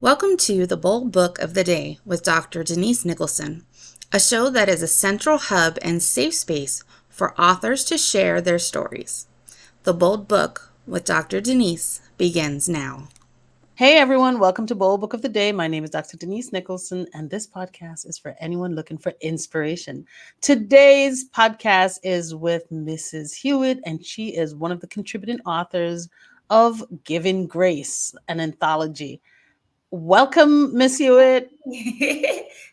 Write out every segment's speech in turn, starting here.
Welcome to the Bold Book of the Day with Dr. Denise Nicholson, a show that is a central hub and safe space for authors to share their stories. The Bold Book with Dr. Denise begins now. Hey everyone, welcome to Bold Book of the Day. My name is Dr. Denise Nicholson, and this podcast is for anyone looking for inspiration. Today's podcast is with Mrs. Hewitt, and she is one of the contributing authors of Giving Grace, an anthology. Welcome, Miss Hewitt.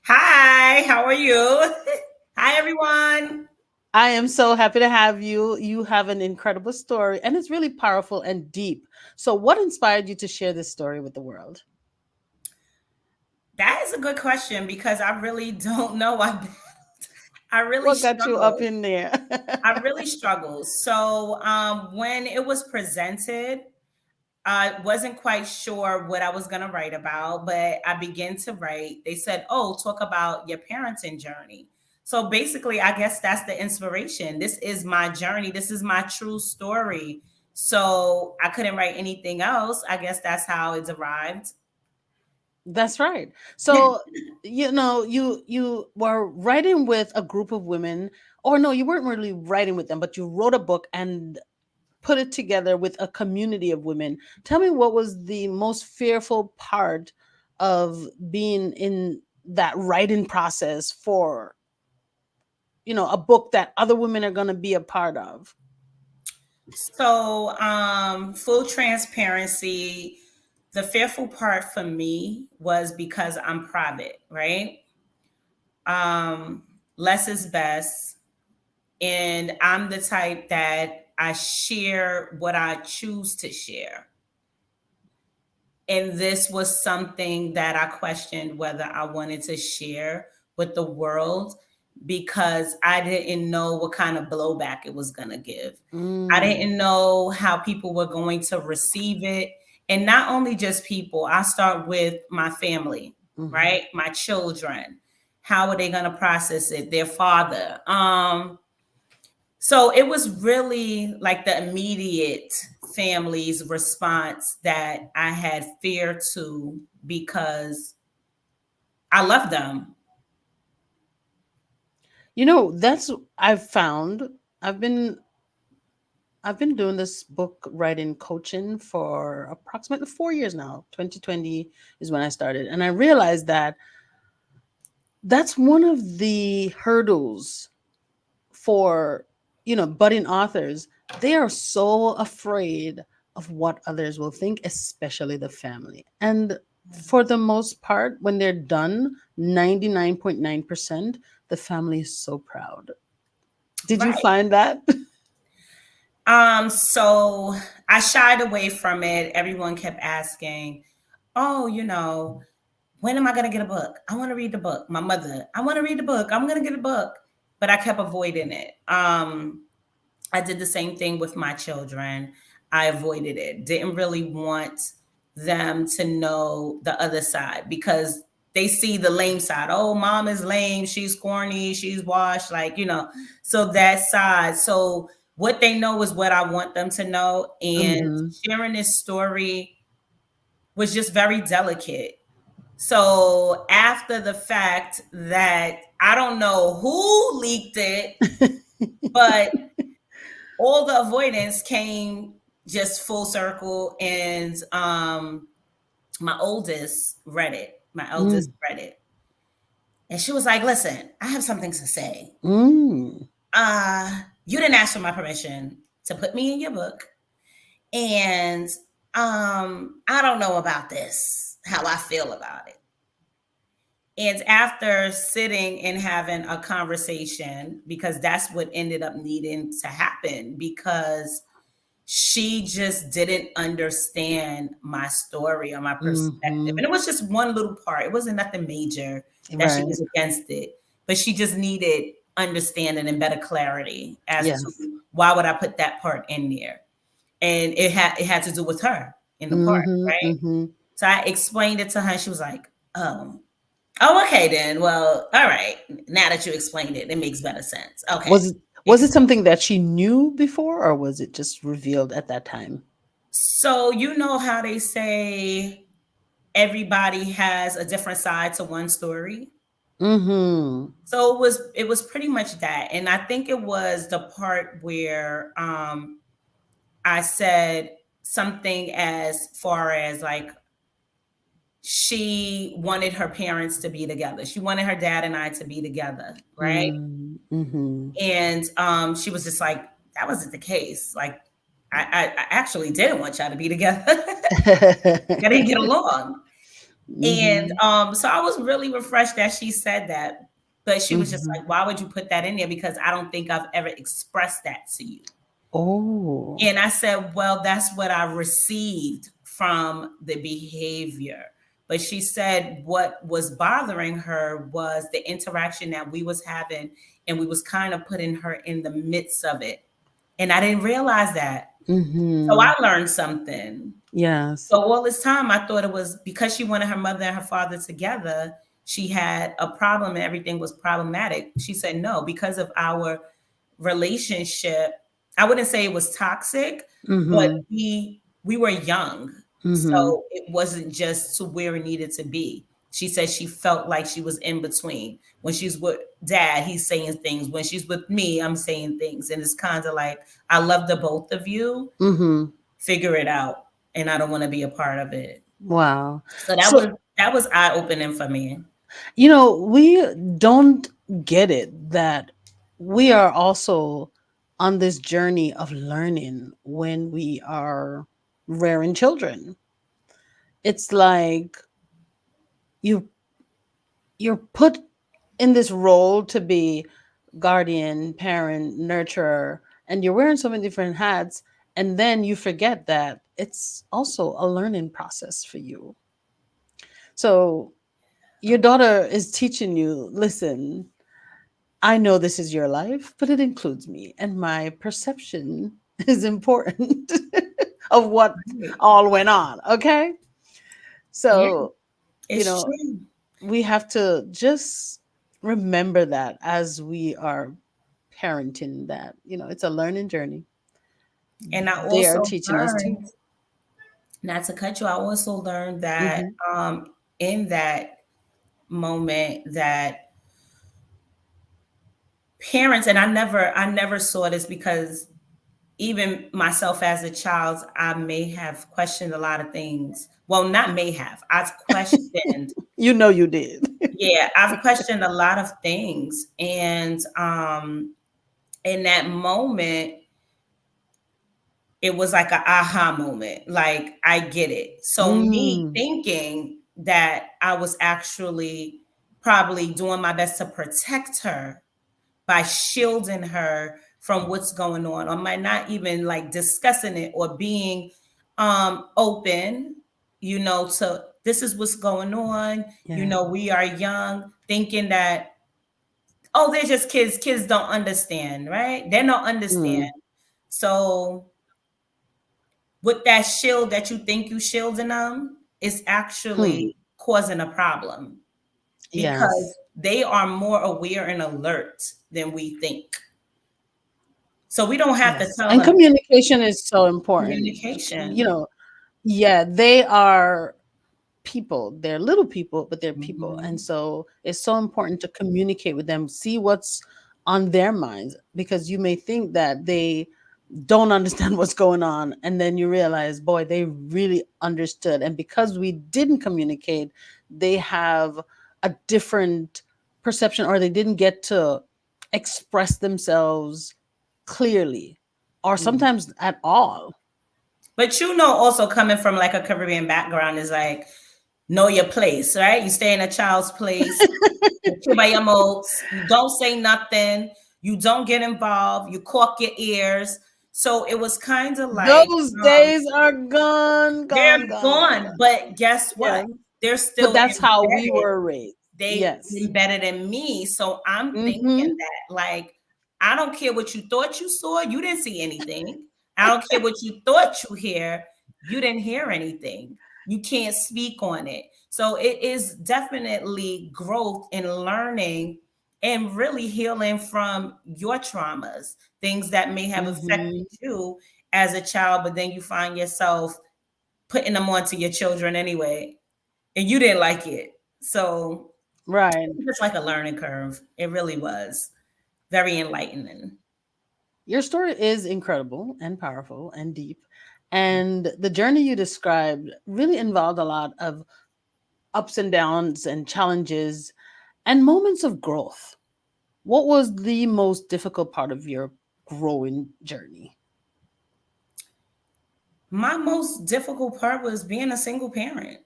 Hi, how are you? Hi, everyone. I am so happy to have you. You have an incredible story, and it's really powerful and deep. So, what inspired you to share this story with the world? That is a good question because I really don't know. I really What got you up struggle. in there? I really struggle. So when it was presented, I wasn't quite sure what I was going to write about, but I began to write. They said, "Oh, talk about your parenting journey." So basically, I guess that's the inspiration. This is my journey. This is my true story. So I couldn't write anything else. I guess that's how it arrived. That's right. So, you were writing with a group of women, or no, you weren't really writing with them, but you wrote a book and put it together with a community of women. Tell me what was the most fearful part of being in that writing process for, a book that other women are going to be a part of. So, full transparency, the fearful part for me was because I'm private, right? Less is best. And I'm the type that I share what I choose to share. And this was something that I questioned whether I wanted to share with the world because I didn't know what kind of blowback it was going to give. I didn't know how people were going to receive it. And not only just people, I start with my family, right? My children. How are they going to process it? Their father. So it was really like the immediate family's response that I had fear to because I love them. That's I've found. I've been I've been doing this book writing coaching for approximately 4 years now. 2020 is when I started. And I realized that that's one of the hurdles for, budding authors. They are so afraid of what others will think, especially the family. And for the most part, when they're done, 99.9%, the family is so proud. Did you Right. find that? So I shied away from it. Everyone kept asking, "Oh, when am I going to get a book? I want to read the book." My mother, "I want to read the book. I'm going to get a book." But I kept avoiding it. I did the same thing with my children. I avoided it. Didn't really want them to know the other side because they see the lame side. Oh, mom is lame. She's corny. She's washed. So that side. So what they know is what I want them to know. And sharing this story was just very delicate. So after the fact that I don't know who leaked it, but all the avoidance came just full circle. And my oldest read it. My eldest read it. And she was like, "Listen, I have something to say. You didn't ask for my permission to put me in your book. And I don't know about this, how I feel about it." And after sitting and having a conversation, because that's what ended up needing to happen, because she just didn't understand my story or my perspective. And it was just one little part. It wasn't nothing major that she was against it, but she just needed understanding and better clarity as to why would I put that part in there. And it had to do with her in the part, right? So I explained it to her. She was like, "Oh, okay then. Well, all right. Now that you explained it, it makes better sense." Okay. Was it something that she knew before, or was it just revealed at that time? So you know how they say everybody has a different side to one story. Mm-hmm. So it was pretty much that. And I think it was the part where I said something as far as like she wanted her parents to be together. She wanted her dad and I to be together, right? Mm-hmm. And she was just like, that wasn't the case. Like, I actually didn't want y'all to be together. I didn't get along. And Mm-hmm. so I was really refreshed that she said that. But she was just Mm-hmm. like, why would you put that in there? Because I don't think I've ever expressed that to you. Oh. And I said, well, that's what I received from the behavior. But she said what was bothering her was the interaction that we was having, and we was kind of putting her in the midst of it. And I didn't realize that. So Mm-hmm. I learned something. Yes. So all this time, I thought it was because she wanted her mother and her father together, she had a problem and everything was problematic. She said, no, because of our relationship, I wouldn't say it was toxic, but Mm-hmm. we were young. Mm-hmm. So it wasn't just to where it needed to be. She said she felt like she was in between. When she's with dad, he's saying things. When she's with me, I'm saying things. And it's kind of like, I love the both of you. Mm-hmm. Figure it out. And I don't want to be a part of it. Wow. So that So, was eye opening for me. we don't get it that we are also on this journey of learning when we are rearing children. It's like you you're put in this role to be guardian, parent, nurturer, and you're wearing so many different hats, and then you forget that it's also a learning process for you. So your daughter is teaching you, listen, I know this is your life, but it includes me, and my perception is important of what Right. all went on. Okay. Yeah, So, you it's know, true. we have to just remember that as we are parenting, that, it's a learning journey. And I They are also teaching us too. learned, not to cut you, I also learned that Hmm. in that moment that parents, and I never saw this because even myself as a child, I may have questioned a lot of things. Well, not may have. I've questioned, You did. yeah, I've questioned a lot of things. And in that moment, it was like a aha moment. Like, I get it. So me Mm, thinking that I was actually probably doing my best to protect her by shielding her from what's going on, or might not even like discussing it or being open, to this is what's going on. yeah. We are young, thinking that, oh, they're just kids. Kids don't understand, right? They don't understand. Mm, So with that shield that you think you shielding them is hmm. actually causing a problem, because Yes. they are more aware and alert than we think. So we don't have to Yes. tell And them communication is so important. You communication. know, yeah, they are people. They're little people, but they're people. And Mhm. so it's so important to communicate with them, see what's on their minds, because you may think that they don't understand what's going on, and then you realize, boy, they really understood. And because we didn't communicate, they have a different perception, or they didn't get to express themselves clearly, or Mm. sometimes at all. But also coming from like a Caribbean background is like, know your place, right? You stay in a child's place, you keep by your moats, you don't say nothing, you don't get involved, you cork your ears. So it was kind of like, Those um, days are gone, they're gone, gone, gone, gone. but guess what? Yeah, They're but still that's how we embedded. were raised. They Yes. embedded in me. So I'm thinking Mm-hmm. that, like, I don't care what you thought you saw, you didn't see anything. I don't care what you thought you hear, you didn't hear anything. You can't speak on it. So it is definitely growth in learning and really healing from your traumas, things that may have affected Mm-hmm. you as a child, but then you find yourself putting them onto your children anyway. and you didn't like it. So Right. it was just like a learning curve. It really was very enlightening. Your story is incredible and powerful and deep. And the journey you described really involved a lot of ups and downs and challenges and moments of growth. What was the most difficult part of your growing journey? My most difficult part was being a single parent.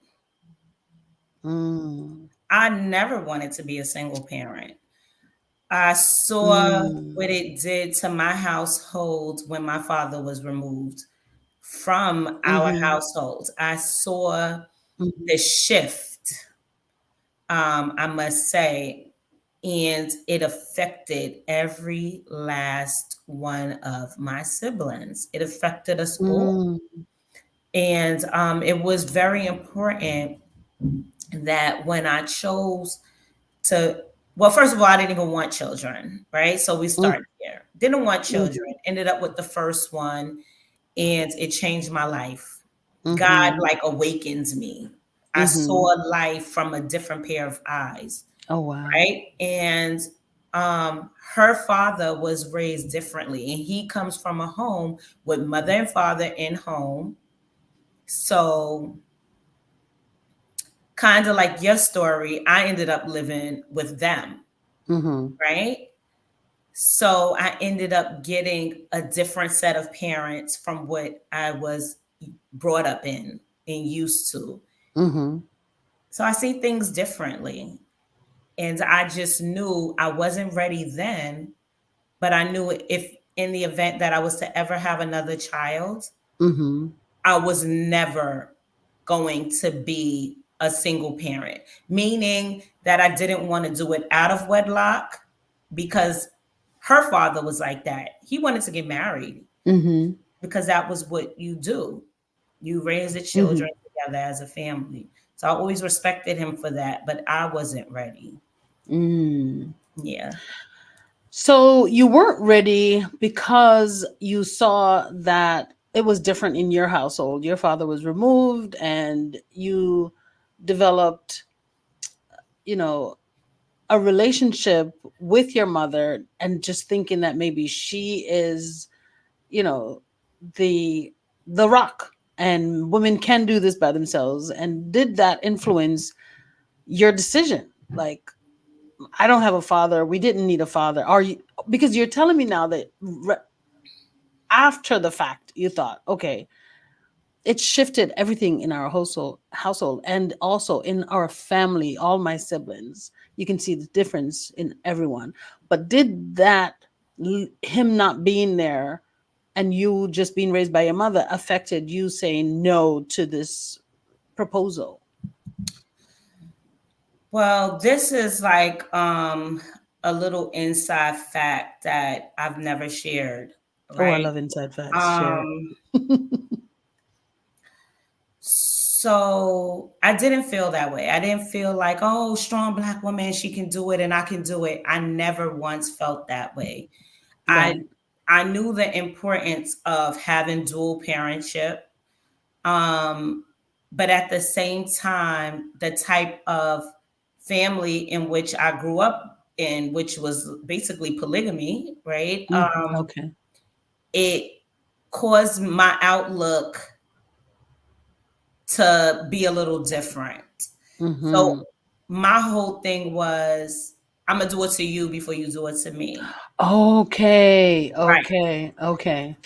Mm, I never wanted to be a single parent. I saw what mm, it did to my household when my father was removed from our mhm, household. I saw mhm, the shift, I must say, and it affected every last one of my siblings. It affected us all. mm, And it was very important that when I chose to, well, first of all, I didn't even want children, right? So we mm, started there. Didn't want children, mhm, ended up with the first one, and it changed my life. God mhm, like awakens me. I mhm. saw life from a different pair of eyes, Oh, wow. right? And her father was raised differently, and he comes from a home with mother and father in home. So kind of like your story, I ended up living with them, Mhm, right? So I ended up getting a different set of parents from what I was brought up in and used to. mhm, So I see things differently. And I just knew I wasn't ready then, but I knew if in the event that I was to ever have another child, mhm, I was never going to be a single parent, meaning that I didn't want to do it out of wedlock because her father was like that. He wanted to get married mhm, because that was what you do. You raise the children mhm. together as a family. So I always respected him for that, but I wasn't ready. Mm. Yeah. So you weren't ready because you saw that it was different in your household. Your father was removed and you developed, you know, a relationship with your mother and just thinking that maybe she is, you know, the the rock and women can do this by themselves. And did that influence your decision? Like, I don't have a father. We didn't need a father. Are you, because you're telling me now that after the fact you thought, okay, it shifted everything in our household and also in our family, all my siblings. You can see the difference in everyone. But did that, him not being there and you just being raised by your mother, affected you saying no to this proposal? Well, this is like a little inside fact that I've never shared, Oh, I right? love inside facts. Share Um it. so I didn't feel that way. I didn't feel like, oh, strong black woman, she can do it and I can do it. I never once felt that way. I Right. I knew the importance of having dual parentship. Um, but at the same time, the type of family in which I grew up in, which was basically polygamy, right? Okay. It caused my outlook to be a little different. So Mm-hmm. my whole thing was, I'm gonna do it to you before you do it to me. Okay. Right. Okay. Okay.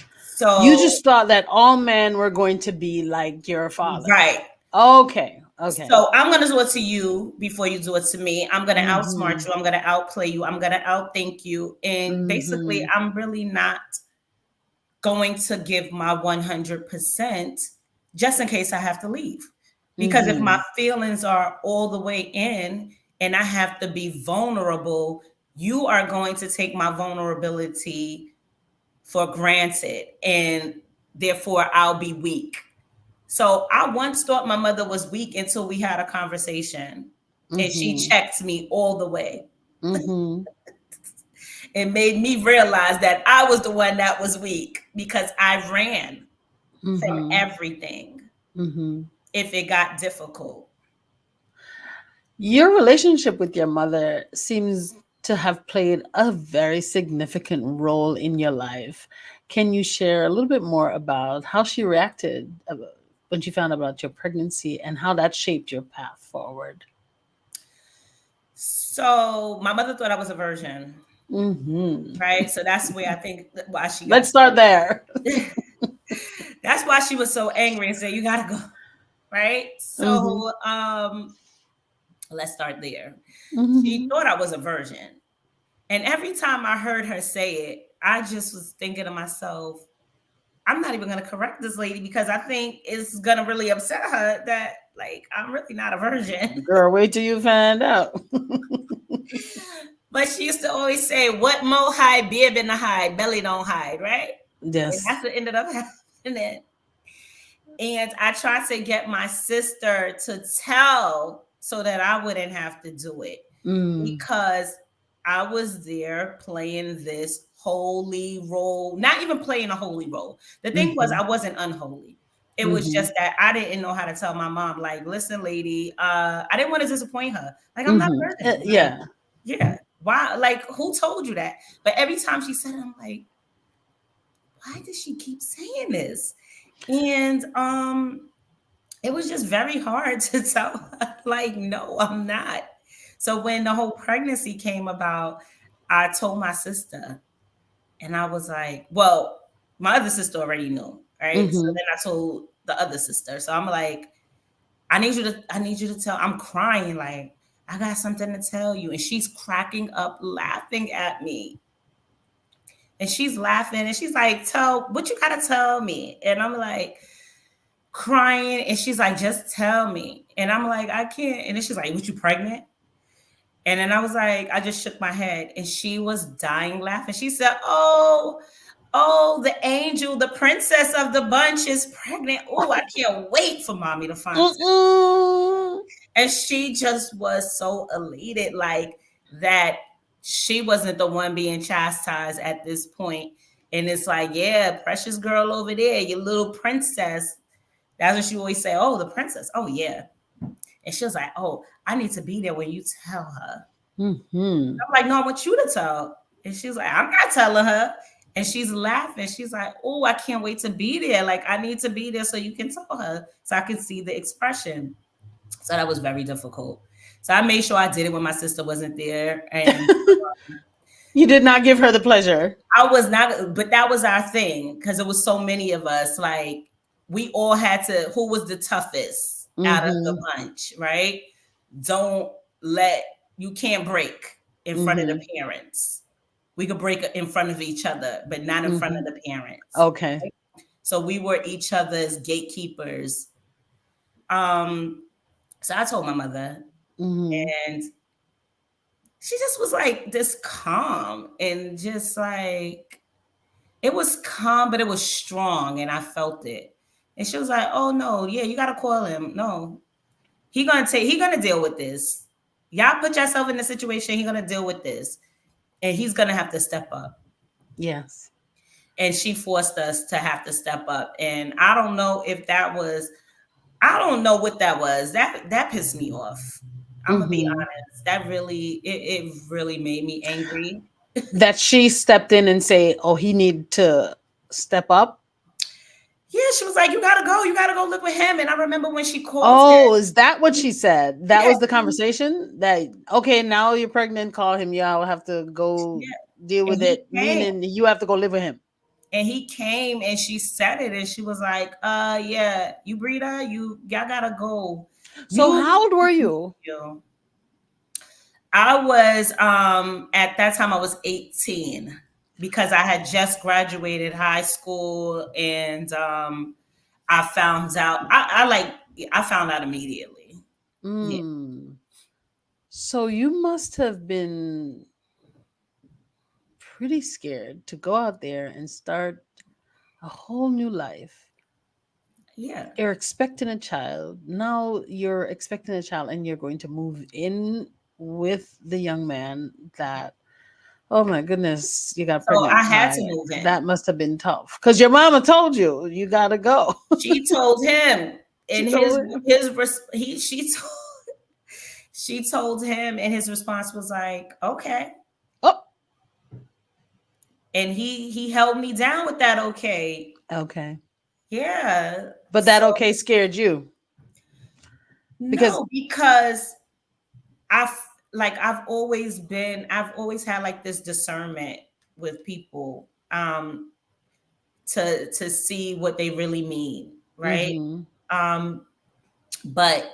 You So, just thought that all men were going to be like your father. right. Okay. Okay. So I'm gonna do it to you before you do it to me. I'm gonna outsmart Mm-hmm. you. I'm gonna outplay you. I'm gonna outthink you. And basically, Mm-hmm. I'm really not going to give my 100% just in case I have to leave. Because if my Mm-hmm. feelings are all the way in and I have to be vulnerable, you are going to take my vulnerability for granted. And therefore, I'll be weak. So I once thought my mother was weak until we had a conversation and she Mm-hmm. checked me all the way Mm-hmm. and made me realize that I was the one that was weak because I ran from Mm-hmm. everything Mm-hmm. if it got difficult. Your relationship with your mother seems to have played a very significant role in your life. Can you share a little bit more about how she reacted when she found out about your pregnancy and how that shaped your path forward? So my mother thought I was a virgin, Hmm. right? So that's where I think why she got Let's start there. that's why she was so angry and said, "You gotta go." Right? Hmm. So let's start there. She Hmm. thought I was a virgin. And every time I heard her say it, I just was thinking to myself, I'm not even gonna correct this lady because I think it's gonna really upset her that like I'm really not a virgin. Girl, wait till you find out. But she used to always say, "What mo hide, beard in the hide, belly don't hide," right? And Yes. that's what ended up happening. And I tried to get my sister to tell so that I wouldn't have to do it Mm. because I was there playing this holy role, not even playing a holy role. The thing was, Hmm. I wasn't unholy. It was Hmm. just that I didn't know how to tell my mom, like, listen, lady, I didn't want to disappoint her. Like, I'm not Hmm. a virgin. Like, Yeah. yeah. Why? Like, who told you that? But every time she said it, I'm like, why does she keep saying this? And it was just very hard to tell her, like, no, I'm not. So when the whole pregnancy came about, I told my sister, and I was like, well, my other sister already knew, right? So Hmm. then I told the other sister. So I'm like, I need you to tell, I'm crying, like, I got something to tell you. And she's cracking up, laughing at me. And she's laughing and she's like, tell what you gotta tell me. And I'm like, crying, and she's like, just tell me. And I'm like, I can't. And then she's like, what, you pregnant? And then I was like, I just shook my head, and she was dying laughing. She said, oh, the angel, the princess of the bunch is pregnant. Oh, I can't wait for mommy to find out. Mm-mm. And she just was so elated, like that she wasn't the one being chastised at this point. And it's like, yeah, precious girl over there, your little princess. That's what she always say. Oh, the princess. Oh, yeah. And she was like, oh, I need to be there when you tell her. Hmm. I'm like, no, I want you to tell. And she's like, I'm not telling her. And she's laughing. She's like, oh, I can't wait to be there. Like, I need to be there so you can tell her so I can see the expression. So that was very difficult. So I made sure I did it when my sister wasn't there. And You did not give her the pleasure. I was not, but that was our thing because it was so many of us. Like, we all had to, who was the toughest out of the Hmm. bunch, right? Don't let, you can't break in front of the Hmm. parents. We could break in front of each other, but not in front Hmm. of the parents. Okay. Right? So we were each other's gatekeepers. Um, so I told my mother, Hmm. and she just was like this calm and just like, it was calm, but it was strong, and I felt it. And she was like, "Oh no, yeah, you gotta call him. No, he gonna deal with this. Y'all put yourself in the situation. He gonna deal with this, and he's gonna have to step up." Yes. And she forced us to have to step up. And I don't know if that was, I don't know what that was. That pissed me off. I'm gonna be Hmm. honest. That really, it really made me angry. That she stepped in and say, "Oh, he need to step up." Yeah, she was like, "You gotta go. You gotta go live with him." And I remember when she called Oh, is that what him. she said? That Yeah, was the conversation. That okay? Now you're pregnant. Call him. Y'all have to go yeah. deal And with he it. came. Meaning you have to go live with him. And he came and she said it, and she was like, yeah, you Brita, y'all gotta go. So You how old were you? you. I was at that time I was 18 because I had just graduated high school, and I found out I found out immediately. Yeah. Mm. So you must have been pretty scared to go out there and start a whole new life. Yeah. You're expecting a child. Now you're expecting a child and you're going to move in with the young man that, oh my goodness, you got So I pregnant had by. to move in. That must have been tough because your mama told you you got to go. She told him, She and told him. his he she told She told him, and his response was like, okay. Oh, And he held me down with that okay. okay. Yeah. But that So okay scared you because no, because I've I've always had like this discernment with people to see what they really mean, right? mm-hmm, Um but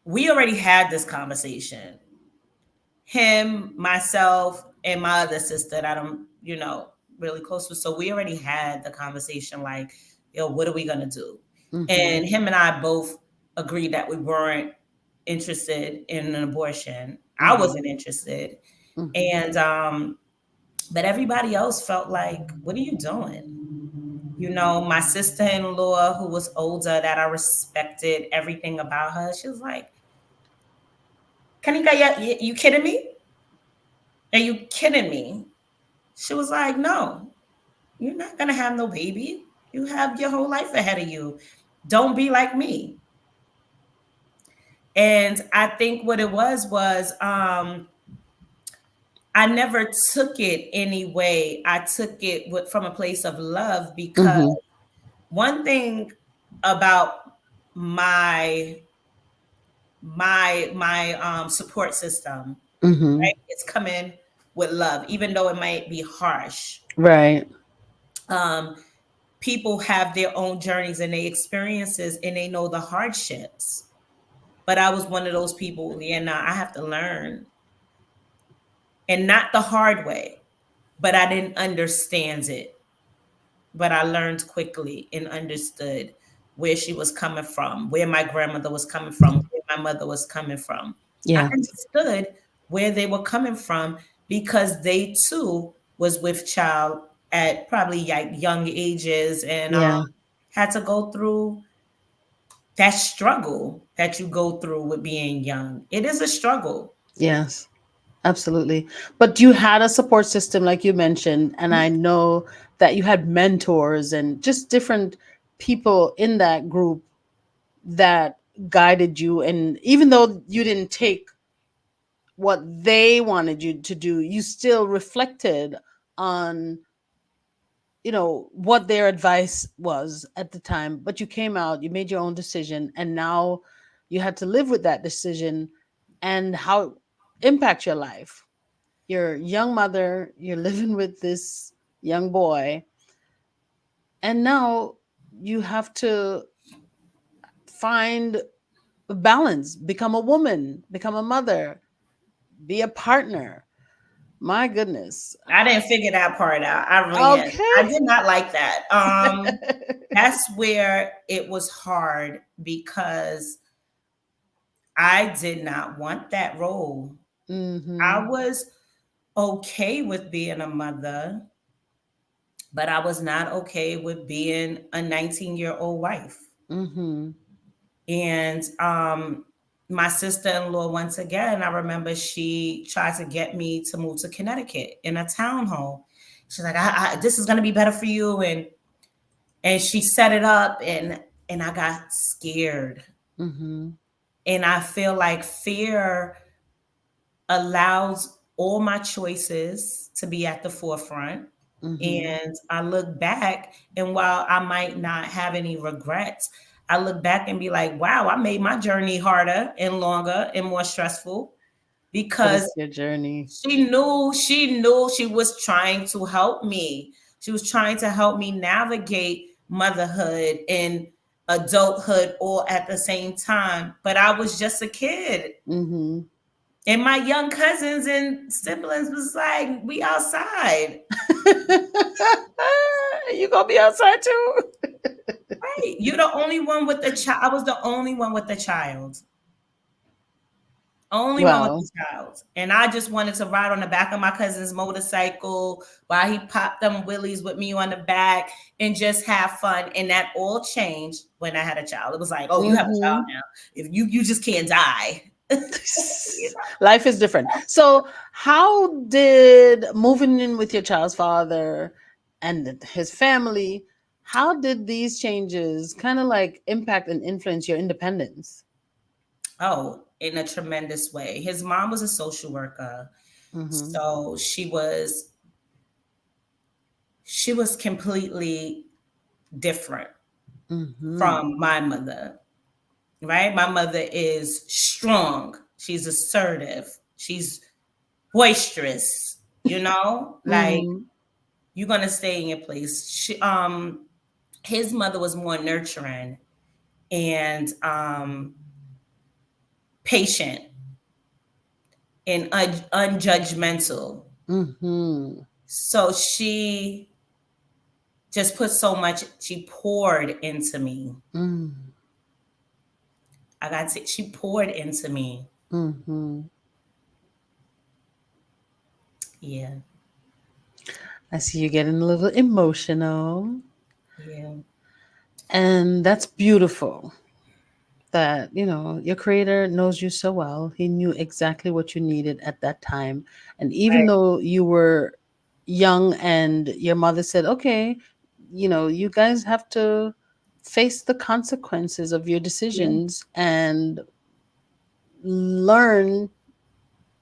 we already had this conversation. Him, myself, and my other sister that I'm, really close with. So we already had the conversation like, yo, what are we gonna do? mm-hmm, And him and I both agreed that we weren't interested in an abortion. I mm-hmm, wasn't interested. mm-hmm, And but everybody else felt like, what are you doing? My sister-in-law who was older that I respected everything about her, she was like, Kanika, you kidding me? Are you kidding me? She was like, no, you're not going to have no baby. You have your whole life ahead of you. Don't be like me. And I think what it was I never took it anyway. I took it from a place of love because mm-hmm, one thing about my support system, mm-hmm. right? It's coming with love, even though it might be harsh. Right. Um, People have their own journeys and their experiences and they know the hardships. But I was one of those people, yeah, nah, I have to learn. And not the hard way, but I didn't understand it. But I learned quickly and understood where she was coming from, where my grandmother was coming from, where my mother was coming from. I Yeah. understood where they were coming from because they too was with child at probably like young ages and Yeah. had to go through that struggle that you go through with being young. It is a struggle. Yes. Absolutely. But you had a support system, like you mentioned, and I know that you had mentors and just different people in that group that guided you. And even though you didn't take what they wanted you to do, you still reflected on, what their advice was at the time. But you came out, you made your own decision, and now you had to live with that decision and how it impacts your life. You're a young mother, you're living with this young boy, and now you have to find a balance, become a woman, become a mother, be a partner. My goodness. I didn't figure that part out. I ran. Okay. I did not like that. That's where it was hard because I did not want that role. I Mhm. was okay with being a mother, but I was not okay with being a 19-year-old wife. Mhm. And my sister-in-law, once again, I remember she tried to get me to move to Connecticut in a townhome. She's like, this is gonna be better for you. And she set it up and I got scared. Mhm. And I feel like fear allows all my choices to be at the forefront. Mhm. And I look back, and while I might not have any regrets, I look back and be like, wow, I made my journey harder and longer and more stressful But because it's your journey. she knew she was trying to help me. She was trying to help me navigate motherhood and adulthood all at the same time. But I was just a kid. Mhm. And my young cousins and siblings was like, we outside. You gonna be outside too? Right. You're the only one with the child. I was the only one with the child. Only one with Well, the child. And I just wanted to ride on the back of my cousin's motorcycle while he popped them willies with me on the back and just have fun. And that all changed when I had a child. It was like, oh, you have a child mhm. now. If you just can't die. You Life is different. So, how did moving in with your child's father and his family, how did these changes kind of like impact and influence your independence? Oh, in a tremendous way. His mom was a social worker, Mm-hmm. so she was completely different Mm-hmm. from my mother, right? My mother is strong. She's assertive. She's boisterous, like Mm-hmm. you're gonna stay in your place. His mother was more nurturing and patient and unjudgmental. Mm-hmm. So she just put so much, she poured into me. Mm-hmm. She poured into me. Mm-hmm. Yeah. I see you getting a little emotional. Yeah. And that's beautiful that, your creator knows you so well. He knew exactly what you needed at that time. And even Right. though you were young and your mother said, okay, you guys have to face the consequences of your Yeah. decisions and learn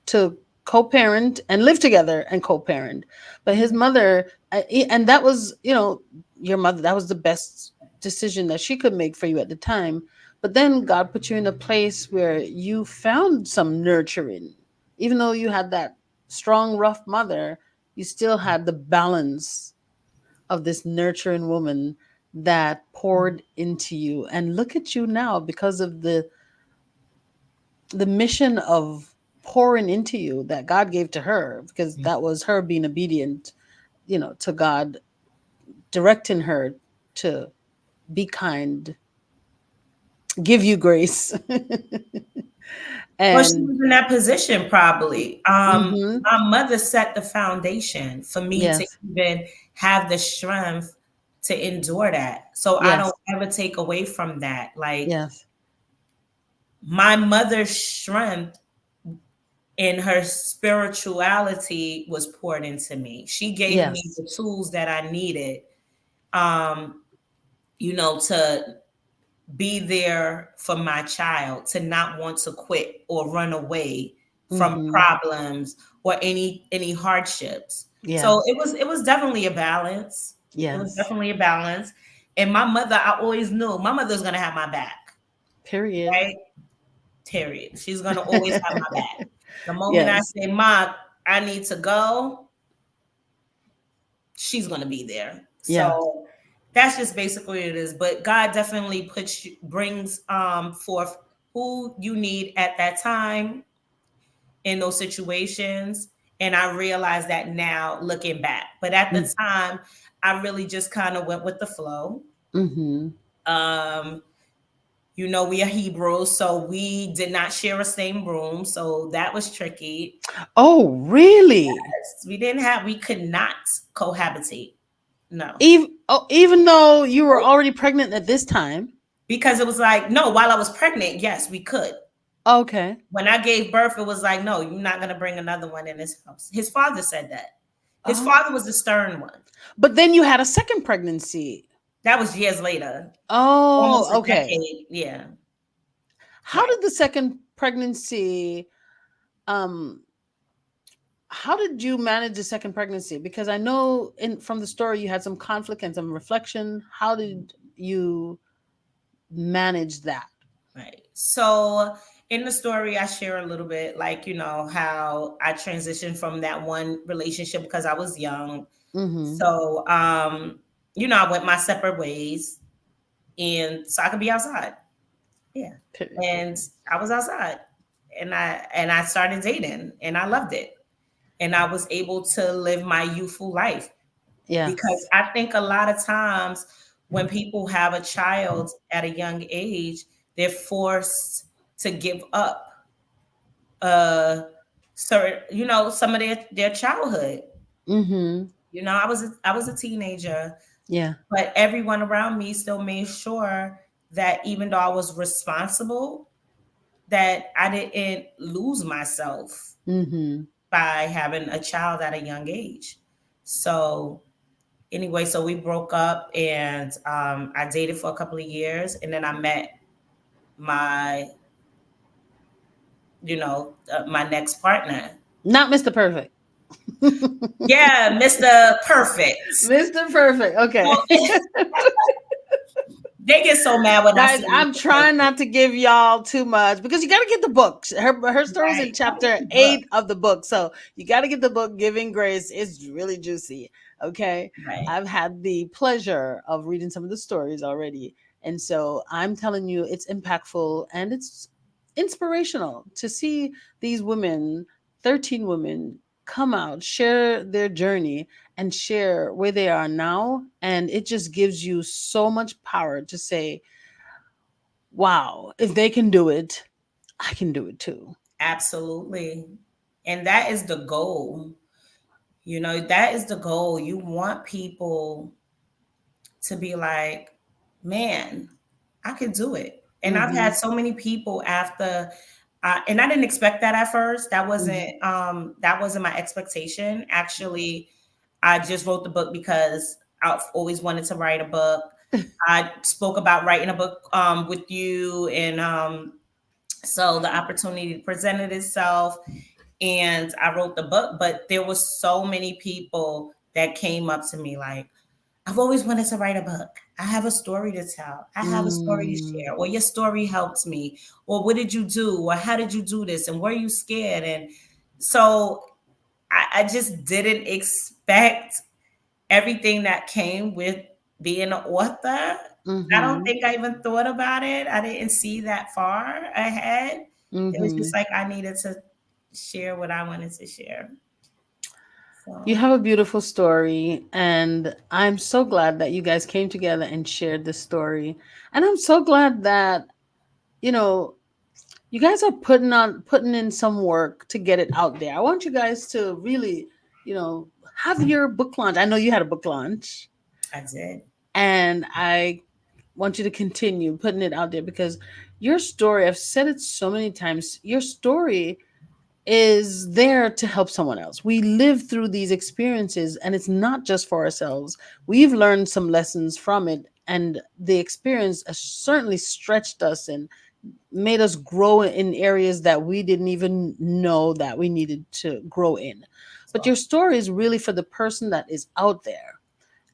to co-parent and live together and co-parent. But his Mhm. mother, and that was, your mother, that was the best decision that she could make for you at the time. But then God put you in a place where you found some nurturing. Even though you had that strong rough mother, you still had the balance of this nurturing woman that poured into you. And look at you now, because of the mission of pouring into you that God gave to her, because that was her being obedient, to God, directing her to be kind, give you grace. Well, she And was in that position probably. hmm, My mother set the foundation for me to yes, even have the strength to endure that. So I yes, don't ever take away from that. Like yes, my mother's strength and her spirituality was poured into me. She gave me yes, the tools that I needed, um, to be there for my child, to not want to quit or run away from hmm, problems or any hardships. So yes, it was definitely a balance. It was yes, definitely a balance. And my mother, I always knew my mother's gonna have my back, period. right? Period. She's gonna always have my back. The moment I Yes, say, "Ma, I need to go," she's gonna be there. yes, So that's just basically what it is. But God definitely brings forth who you need at that time in those situations. And I realize that now looking back. But at the time, I really just kind of went with the flow. mm-hmm. Um, we are Hebrews, so we did not share a same room. So that was tricky. Oh, really? We could not cohabitate. No. Even though you were already pregnant at this time. Because it was like, no, while I was pregnant, yes, we could. Okay. When I gave birth, it was like, no, you're not going to bring another one in this house. His father said that. His Oh. father was the stern one. But then you had a second pregnancy. That was years later, almost Oh, a okay. decade. Yeah, How right. did the second pregnancy um how did you manage the second pregnancy? Because I know in from the story you had some conflict and some reflection. How did you manage that? Right. So in the story, I share a little bit, like, how I transitioned from that one relationship because I was young. Mhm. So, I went my separate ways and so I could be outside. Yeah. Period. And I was outside and I started dating and I loved it. And I was able to live my youthful life because Yes. I think a lot of times when people have a child at a young age, they're forced to give up uh certain, some of their childhood. Mhm. I was a teenager, Yeah. but everyone around me still made sure that even though I was responsible, that I didn't lose myself Mhm. by having a child at a young age. So anyway, so we broke up and I dated for a couple of years and then I met my my next partner. Not Mr. Perfect. Yeah, Mr. Perfect. Mr. Perfect. Okay. So they get so mad when I Guys, say I'm Mr. trying Perfect. not to give y'all too much because you got to get the book. Her story's Right. in I read chapter the book. 8 of the book. So you got to get the book, Giving Grace. It's really juicy. Okay. Right. I've had the pleasure of reading some of the stories already. And so I'm telling you, it's impactful and it's inspirational to see these women, 13 women, come out, share their journey, and share where they are now. And it just gives you so much power to say, wow, if they can do it, I can do it too. Absolutely. And that is the goal. That is the goal. You want people to be like, man, I could do it. And I've Mm-hmm. had so many people after, and I didn't expect that at first. Mm-hmm. That wasn't my expectation. Actually, I just wrote the book because I've always wanted to write a book. I spoke about writing a book with you, and so the opportunity presented itself, and I wrote the book. But there was so many people that came up to me like, I've always wanted to write a book. I have a story to tell. I have a story to Mm, share. Or your story helped me. Or what did you do? Or how did you do this? And were you scared? And so I just didn't expect everything that came with being an author. I don't mm-hmm. think I even thought about it. I didn't see that far ahead. It was Mm-hmm. just like I needed to share what I wanted to share. You So have a beautiful story, and I'm so glad that you guys came together and shared this story. And I'm so glad that, you know, you guys are putting in some work to get it out there. I want you guys to really, have your book launch. I know you had a book launch, I did. and I want you to continue putting it out there because your story, I've said it so many times, your story is there to help someone else. We live through these experiences and it's not just for ourselves. We've learned some lessons from it, and the experience has certainly stretched us and made us grow in areas that we didn't even know that we needed to grow in. But So your story is really for the person that is out there.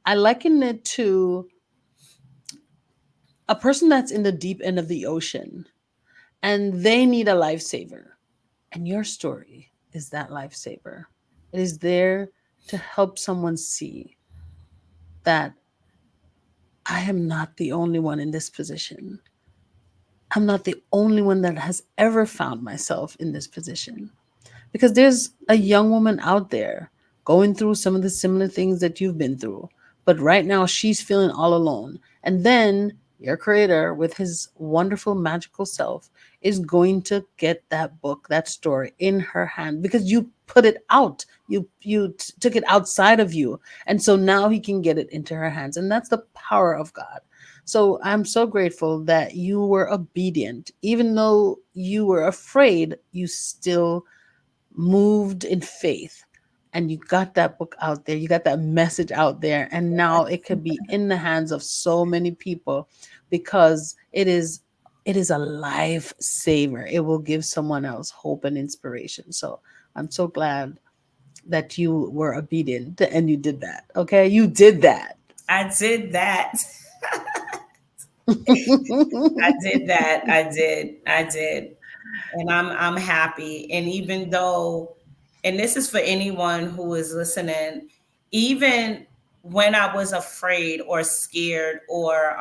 I liken it to a person that's in the deep end of the ocean and they need a lifesaver. And your story is that lifesaver. It is there to help someone see that I am not the only one in this position. I'm not the only one that has ever found myself in this position. Because there's a young woman out there going through some of the similar things that you've been through, but right now she's feeling all alone. And then your creator with his wonderful magical self is going to get that book, that story in her hand because you put it out. You took it outside of you, and so now he can get it into her hands, and that's the power of God. So I'm so grateful that you were obedient. Even though you were afraid, you still moved in faith, and you got that book out there, you got that message out there, and now it could be in the hands of so many people because it is a lifesaver. It will give someone else hope and inspiration. So I'm so glad that you were obedient and you did that. Okay, you did that. I did that. I did that. I did. I did. And I'm happy. And even though, and this is for anyone who is listening, even when I was afraid or scared or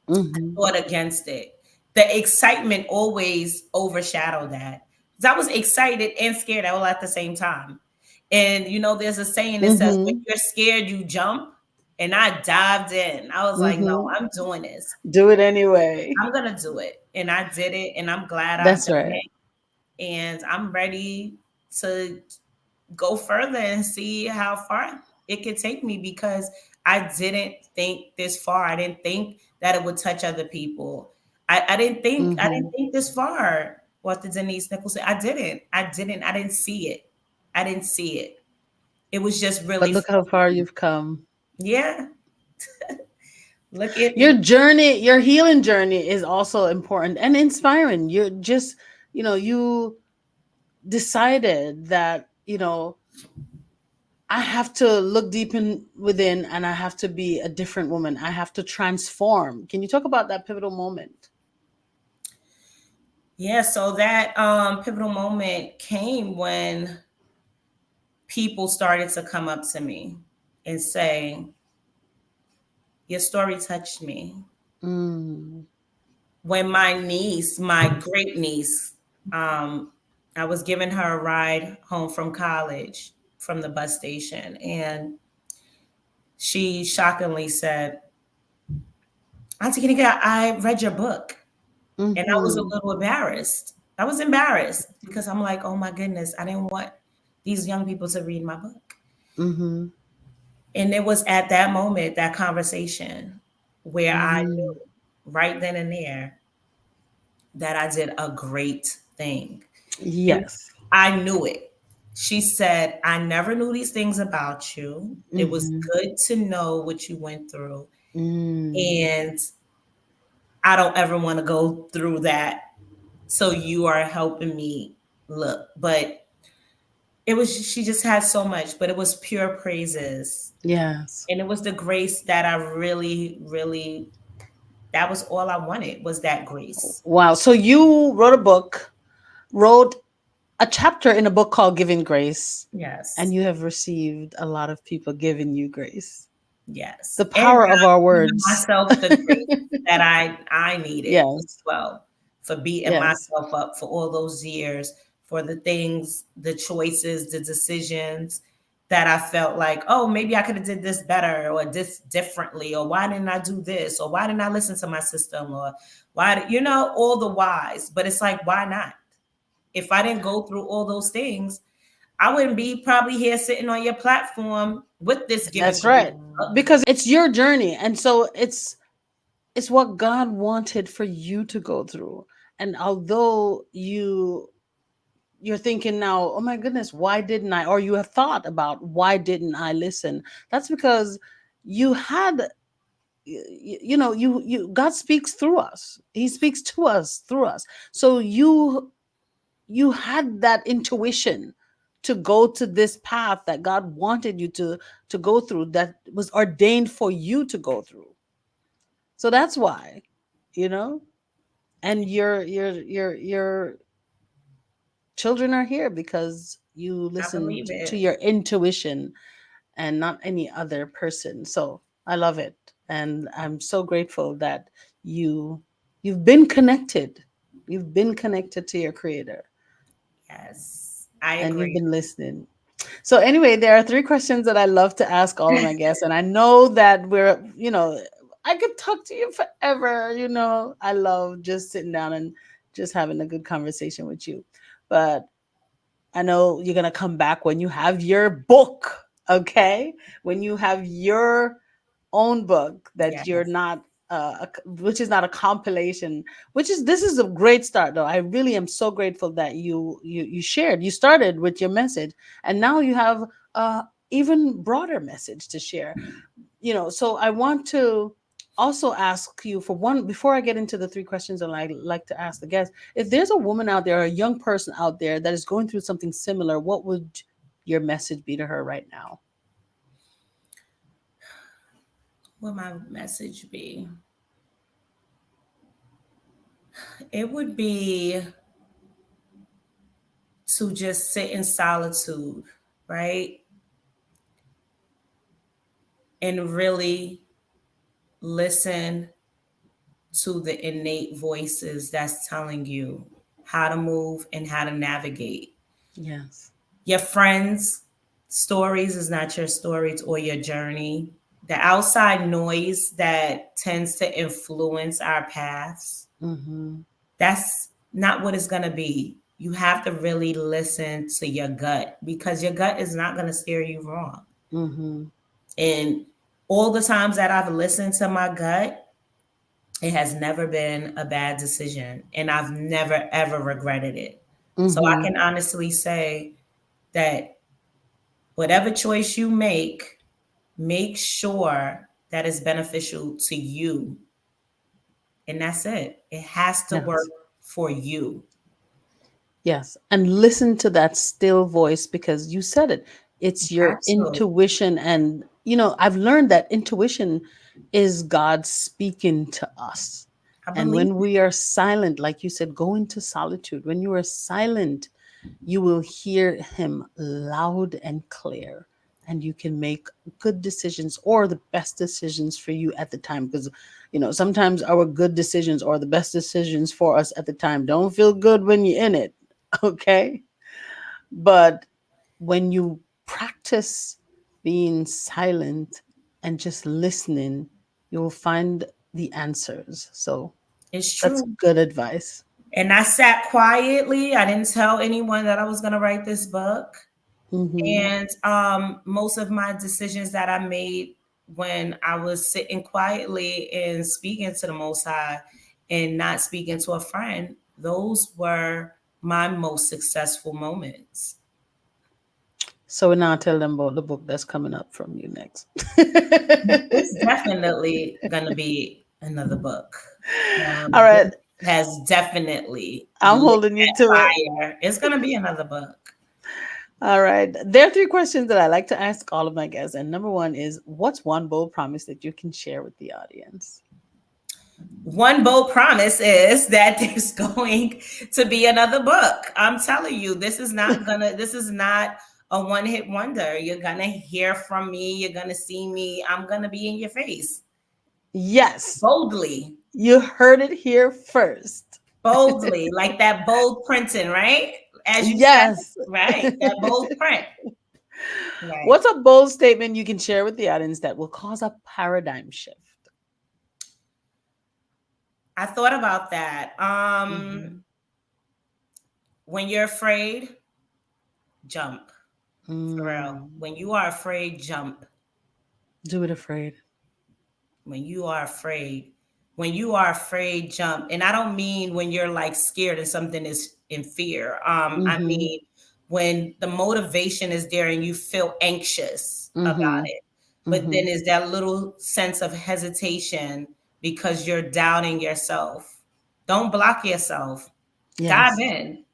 Hmm. fought against it, the excitement always overshadowed that. 'Cause I was excited and scared all at the same time. And there's a saying that says, when Hmm. you're scared, you jump. And I dived in. I was like, no, Hmm. I'm doing this. Do it anyway. I'm gonna do it. And I did it, and I'm glad I've That's done right. it. And I'm ready to go further and see how far it could take me because I didn't think this far. I didn't think that it would touch other people. I didn't Hmm. think this far. What did Denise Nicholson? I didn't see it. I didn't see it. It was just But really look how far you've come. yeah. Look at Your me. journey, your healing journey is also important and inspiring. You're just, you decided that, I have to look deep in within, and I have to be a different woman. I have to transform. Can you talk about that pivotal moment? Yeah, so that pivotal moment came when people started to come up to me and say, your story touched me. Mm. When my niece, my great niece, um, I was giving her a ride home from college from the bus station, and she shockingly said, Auntie Kanika, I read your book. And I was a Mm-hmm. little embarrassed. I was embarrassed because I'm like, oh my goodness, I didn't want these young people to read my book. Mm-hmm. And it was at that moment, that conversation, where I Mm-hmm. knew right then and there that I did a great thing. And Yes. I knew it. She said, I never knew these things about you. It was Mm-hmm. good to know what you went through. Mm. And I don't ever want to go through that. So you are helping me look. But it was, she just had so much, but it was pure praises. Yes. And it was the grace that I really, really, that was all I wanted, was that grace. Wow. So you wrote a book, wrote a chapter in a book called Giving Grace, and Yes. you have received a lot of people giving you grace. Yes. The And power of our I've given words. myself the grace that I needed as Yes. well, for beating Yes. myself up for all those years, for the things, the choices, the decisions that I felt like, oh, maybe I could have did this better or this differently, or why didn't I do this, or why didn't I listen to my system, or all the whys. But it's like, why not? If I didn't go through all those things, I wouldn't be probably here sitting on your platform with this giving That's grace right. book. Because it's your journey. And so it's what God wanted for you to go through. And although you're thinking now, oh my goodness, why didn't I? Or you have thought about why didn't I listen? That's because you had you God speaks through us. He speaks to us through us. So you had that intuition to go to this path that God wanted you to go through, that was ordained for you to go through. So that's why, you know, and your children are here because you I believe listened to it. your intuition and not any other person. So I love it, and I'm so grateful that you you've been connected. You've been connected to your creator, Yes, I and you've agree. been listening. So anyway, there are three questions that I love to ask all of my guests, and I know that I could talk to you forever. I love just sitting down and just having a good conversation with you. But I know you're gonna come back when you have your book, okay? When you have your own book that you're Yes, not which is not a compilation, this is a great start though. I really am so grateful that you shared. You started with your message, and now you have a even broader message to share. So I want to also ask you for one, before I get into the three questions that I like to ask the guests. If there's a woman out there, or a young person out there that is going through something similar, what would your message be to her right now? what my message be? It would be to just sit in solitude, right? And really listen to the innate voices that's telling you how to move and how to navigate. Yes. Your friends' stories is not your stories or your journey. The outside noise that tends to influence our paths, Mm-hmm. that's not what it's going to be. You have to really listen to your gut, because your gut is not going to steer you wrong. Mm-hmm. And all the times that I've listened to my gut, it has never been a bad decision. And I've never, ever regretted it. So I Mm-hmm. can honestly say that whatever choice you make sure that it's beneficial to you. And that's it. It has to work Yes. for you. Yes. And listen to that still voice because you said it. It's your Absolutely. intuition. And, I've learned that intuition is God speaking to us. I And believe when it. we are silent, like you said, go into solitude. When you are silent, you will hear Him loud and clear. And you can make good decisions or the best decisions for you at the time. Because, sometimes our good decisions or the best decisions for us at the time don't feel good when you're in it. Okay. But when you practice being silent and just listening, you'll find the answers. So It's that's true. good advice. And I sat quietly. I didn't tell anyone that I was going to write this book. Hmm. And most of my decisions that I made when I was sitting quietly and speaking to the Most High and not speaking to a friend, those were my most successful moments. So now tell them about the book that's coming up from you next. It's definitely going to be another book. All right. This has definitely I'm lit holding you that to it. fire. It's going to be another book. All right. There are three questions that I like to ask all of my guests. And number one is, what's one bold promise that you can share with the audience? One bold promise is that there's going to be another book. I'm telling you, this is not a one hit wonder. You're going to hear from me. You're going to see me. I'm going to be in your face Yes. boldly, You heard it here first. boldly, like that bold printing, right? As you said, Yes. right? That bold print, right? What's a bold statement you can share with the audience that will cause a paradigm shift? I thought about that. Hmm. When you're afraid, jump. For real. Mm, When you are afraid, jump. do it afraid. When you are afraid, when you are afraid, jump. And I don't mean when you're like scared and something is in fear. I Mm-hmm. mean when the motivation is there and you feel anxious about Mm-hmm. it, but Mm-hmm. then is that little sense of hesitation because you're doubting yourself. Don't block yourself. Dive Yes. in.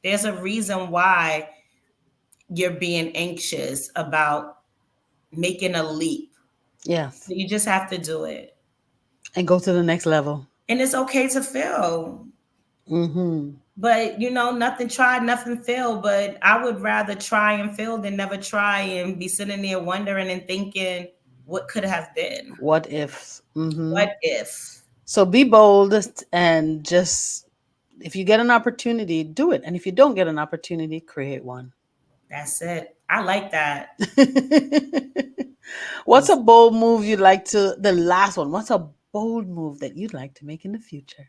There's a reason why you're being anxious about making a leap. Yes. You just have to do it. And go to the next level. And it's okay to fail. Mm-hmm. But nothing tried, nothing failed. But I would rather try and fail than never try and be sitting there wondering and thinking what could have been. What ifs? Mm-hmm. What if? So be bold and just, if you get an opportunity, do it. And if you don't get an opportunity, create one. That's it. I like that. What's a bold move you'd like to, the last one, what's a bold move that you'd like to make in the future?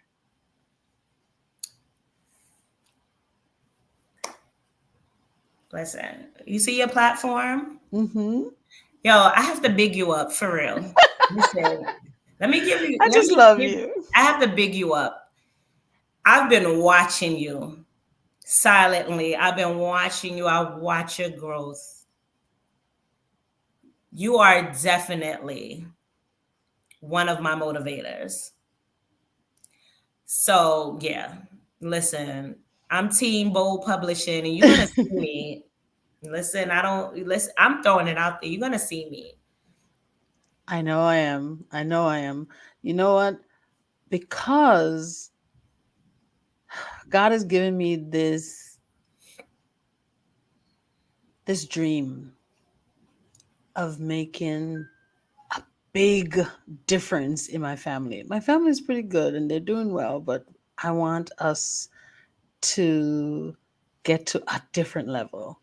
Listen, you see your platform? Mm-hmm. Yo, I have to big you up for real. Listen, I let just me love give, you. I have to big you up. I've been watching you silently. I've been watching you. I watch your growth. You are definitely one of my motivators. So yeah, listen, I'm Team Bold Publishing, and you're gonna see me. Listen, I don't listen. I'm throwing it out there. You're gonna see me. I know I am. I know I am. You know what? Because God has given me this dream of making a big difference in my family. My family is pretty good and they're doing well, but I want us to get to a different level.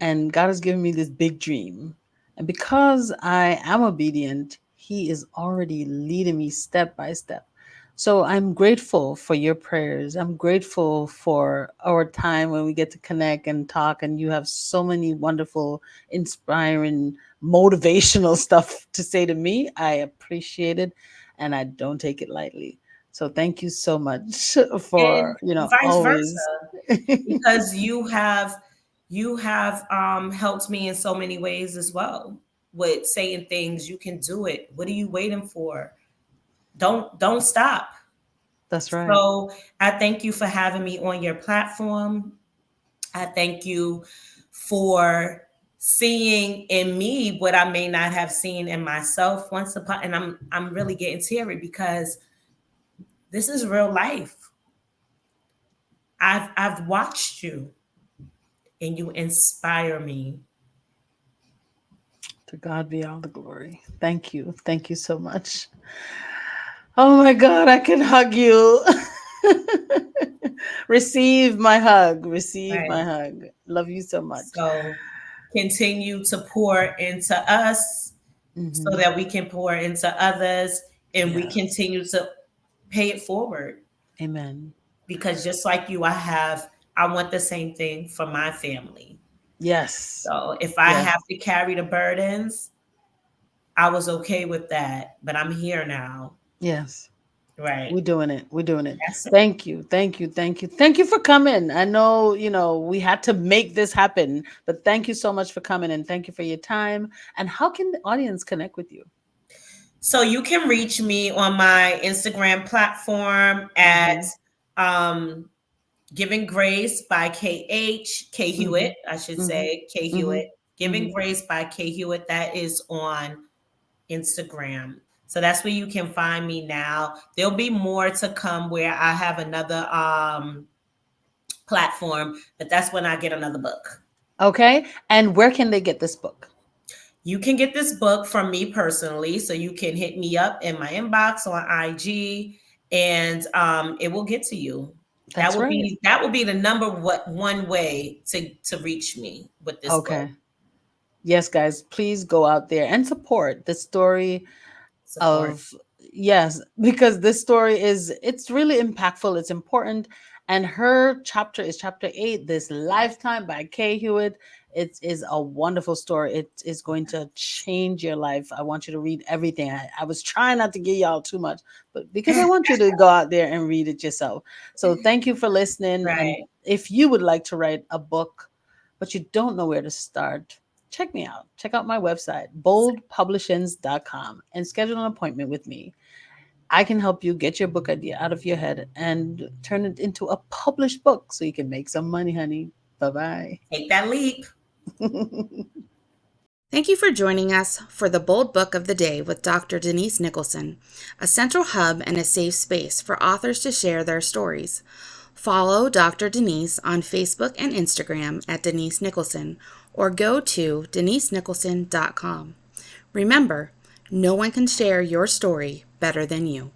And God has given me this big dream. And because I am obedient, He is already leading me step by step. So I'm grateful for your prayers. I'm grateful for our time when we get to connect and talk. And you have so many wonderful, inspiring, motivational stuff to say to me. I appreciate it and I don't take it lightly. So thank you so much And for, vice always. versa, because you have helped me in so many ways as well with saying things. You can do it. What are you waiting for? Don't stop. That's right. So I thank you for having me on your platform. I thank you for seeing in me what I may not have seen in myself once upon, and I'm really getting teary because this is real life. I've watched you and you inspire me. To God be all the glory. Thank you. Thank you so much. Oh my God, I can hug you. Receive my hug. Receive my Right. hug. Love you so much. So continue to pour into us so Mhm. that we can pour into others and we Yes. continue to pay it forward. Amen. Because just like you, I want the same thing for my family. Yes. So if I Yes. have to carry the burdens, I was okay with that. But I'm here now. Yes. Right. We're doing it. We're doing it. That's it. Thank you. Thank you. Thank you. Thank you for coming. I know, we had to make this happen, but thank you so much for coming and thank you for your time. And how can the audience connect with you? So you can reach me on my Instagram platform at Mhm. um, Giving Grace by K Hewitt, Mhm. I should Mhm. say, K Mhm. Hewitt. Giving Mhm. Grace by K Hewitt. That is on Instagram. So that's where you can find me now. There'll be more to come where I have another platform, but that's when I get another book. Okay. And where can they get this book? You can get this book from me personally. So you can hit me up in my inbox on IG and it will get to you. That's right. That will be the one way to reach me with this book. Okay. Yes, guys, please go out there and support the story Support. of, yes, because this story it's really impactful, it's important. And her chapter is chapter 8, This Lifetime by K Hewitt. It is a wonderful story. It is going to change your life. I want you to read everything. I was trying not to give y'all too much, but because I want you to go out there and read it yourself. So thank you for listening. And Right. if you would like to write a book but you don't know where to start, check me out. Check out my website, boldpublishings.com, and schedule an appointment with me. I can help you get your book idea out of your head and turn it into a published book so you can make some money, honey. Bye Take that leap. bye. Thank you for joining us for the Bold Book of the Day with Dr. Denise Nicholson, a central hub and a safe space for authors to share their stories. Follow Dr. Denise on Facebook and Instagram at Denise Nicholson or go to denisenicholson.com. Remember, no one can share your story better than you.